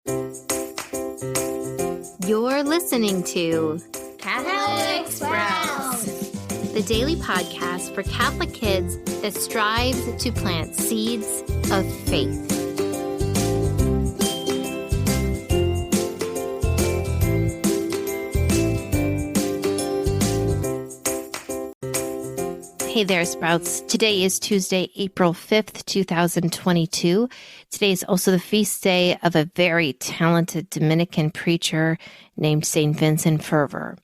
You're listening to Catholic Sprouts, the daily podcast for Catholic kids that strives to plant seeds of faith. Hey there, Sprouts. Today is Tuesday, April 5th, 2022. Today is also the feast day of a very talented Dominican preacher named St. Vincent Fervor.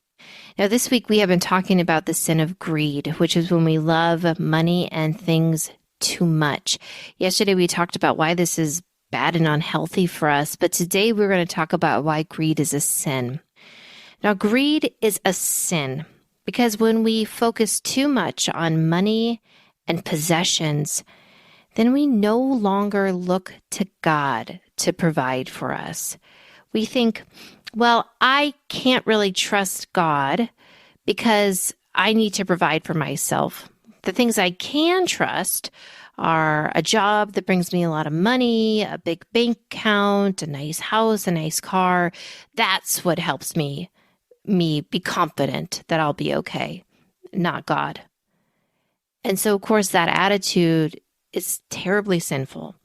Now, this week we have been talking about the sin of greed, which is when we love money and things too much. Yesterday we talked about why this is bad and unhealthy for us, but today we're going to talk about why greed is a sin. Now, greed is a sin because when we focus too much on money and possessions, then we no longer look to God to provide for us. We think, well, I can't really trust God because I need to provide for myself. The things I can trust are a job that brings me a lot of money, a big bank account, a nice house, a nice car. That's what helps me be confident that I'll be okay, not God. And so, of course, that attitude is terribly sinful.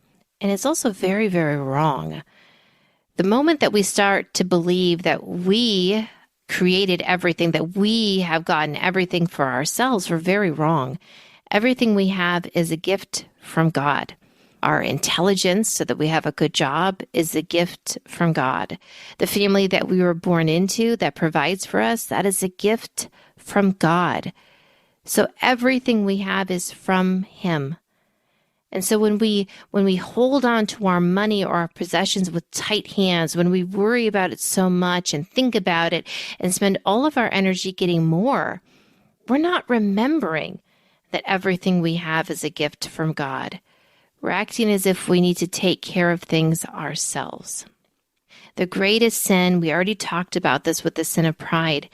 And it's also very, very wrong. The moment that we start to believe that we created everything, that we have gotten everything for ourselves, we're very wrong. Everything we have is a gift from God. Our intelligence, so that we have a good job, is a gift from God. The family that we were born into that provides for us, that is a gift from God. So everything we have is from Him. And so when we hold on to our money or our possessions with tight hands, when we worry about it so much and think about it and spend all of our energy getting more, we're not remembering that everything we have is a gift from God. We're acting as if we need to take care of things ourselves. The greatest sin, we already talked about this with the sin of pride,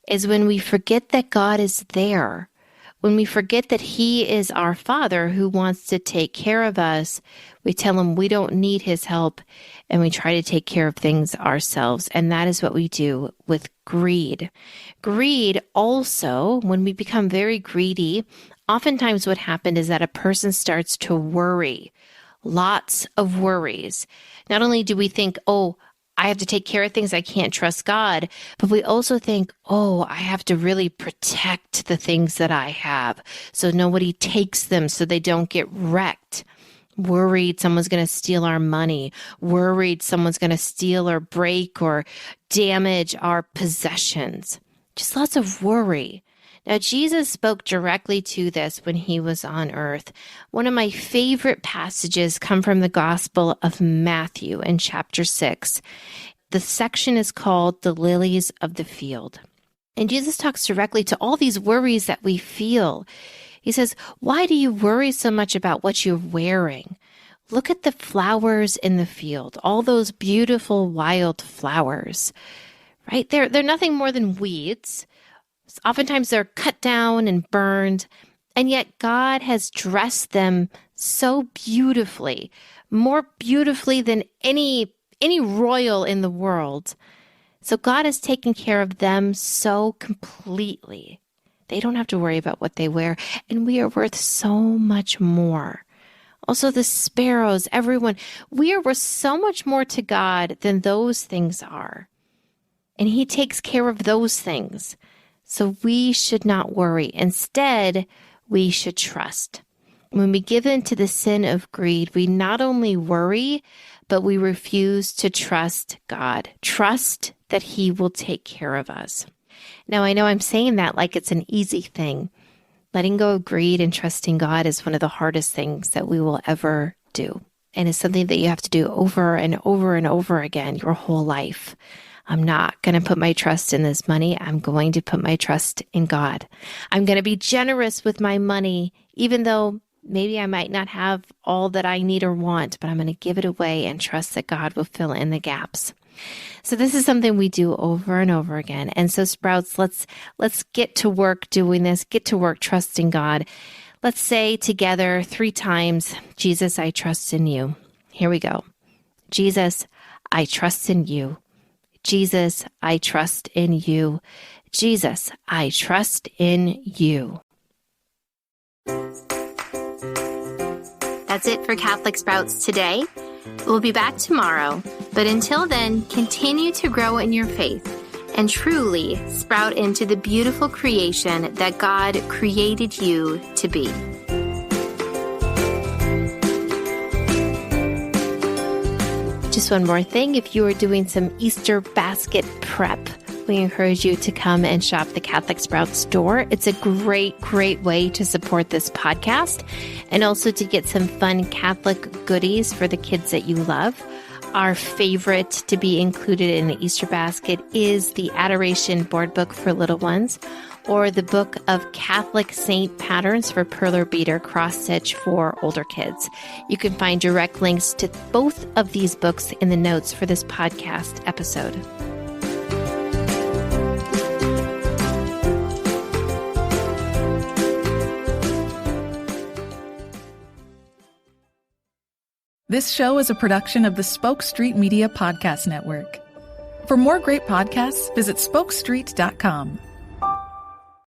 is when we forget that God is there. When we forget that He is our Father who wants to take care of us, we tell Him we don't need His help, and we try to take care of things ourselves. And that is what we do with greed. Greed also, when we become very greedy, oftentimes what happens is that a person starts to worry. Lots of worries. Not only do we think, oh, I have to take care of things, I can't trust God, but we also think, oh, I have to really protect the things that I have so nobody takes them, so they don't get wrecked. Worried someone's going to steal our money. Worried someone's going to steal or break or damage our possessions. Just lots of worry. Now, Jesus spoke directly to this when He was on earth. One of my favorite passages come from the Gospel of Matthew in chapter 6. The section is called The Lilies of the Field. And Jesus talks directly to all these worries that we feel. He says, why do you worry so much about what you're wearing? Look at the flowers in the field, all those beautiful wild flowers, right? They're nothing more than weeds. Oftentimes they're cut down and burned, and yet God has dressed them so beautifully, more beautifully than any royal in the world. So God has taken care of them so completely. They don't have to worry about what they wear, and we are worth so much more. Also the sparrows, everyone, we are worth so much more to God than those things are. And He takes care of those things. So we should not worry. Instead, we should trust. When we give in to the sin of greed, we not only worry, but we refuse to trust God. Trust that He will take care of us. Now, I know I'm saying that like it's an easy thing. Letting go of greed and trusting God is one of the hardest things that we will ever do. And it's something that you have to do over and over and over again your whole life. I'm not going to put my trust in this money. I'm going to put my trust in God. I'm going to be generous with my money, even though maybe I might not have all that I need or want, but I'm going to give it away and trust that God will fill in the gaps. So this is something we do over and over again. And so Sprouts, let's get to work doing this, get to work trusting God. Let's say together 3 times, Jesus, I trust in you. Here we go. Jesus, I trust in you. Jesus, I trust in you. Jesus, I trust in you. That's it for Catholic Sprouts today. We'll be back tomorrow, but until then, continue to grow in your faith and truly sprout into the beautiful creation that God created you to be. Just one more thing, if you are doing some Easter basket prep, we encourage you to come and shop the Catholic Sprouts store. It's a great way to support this podcast and also to get some fun Catholic goodies for the kids that you love. Our favorite to be included in the Easter basket is the Adoration board book for little ones, or the book of Catholic saint patterns for perler beater cross stitch for older kids. You can find direct links to both of these books in the notes for this podcast episode. This show is a production of the Spoke Street Media Podcast Network. For more great podcasts, visit spokestreet.com.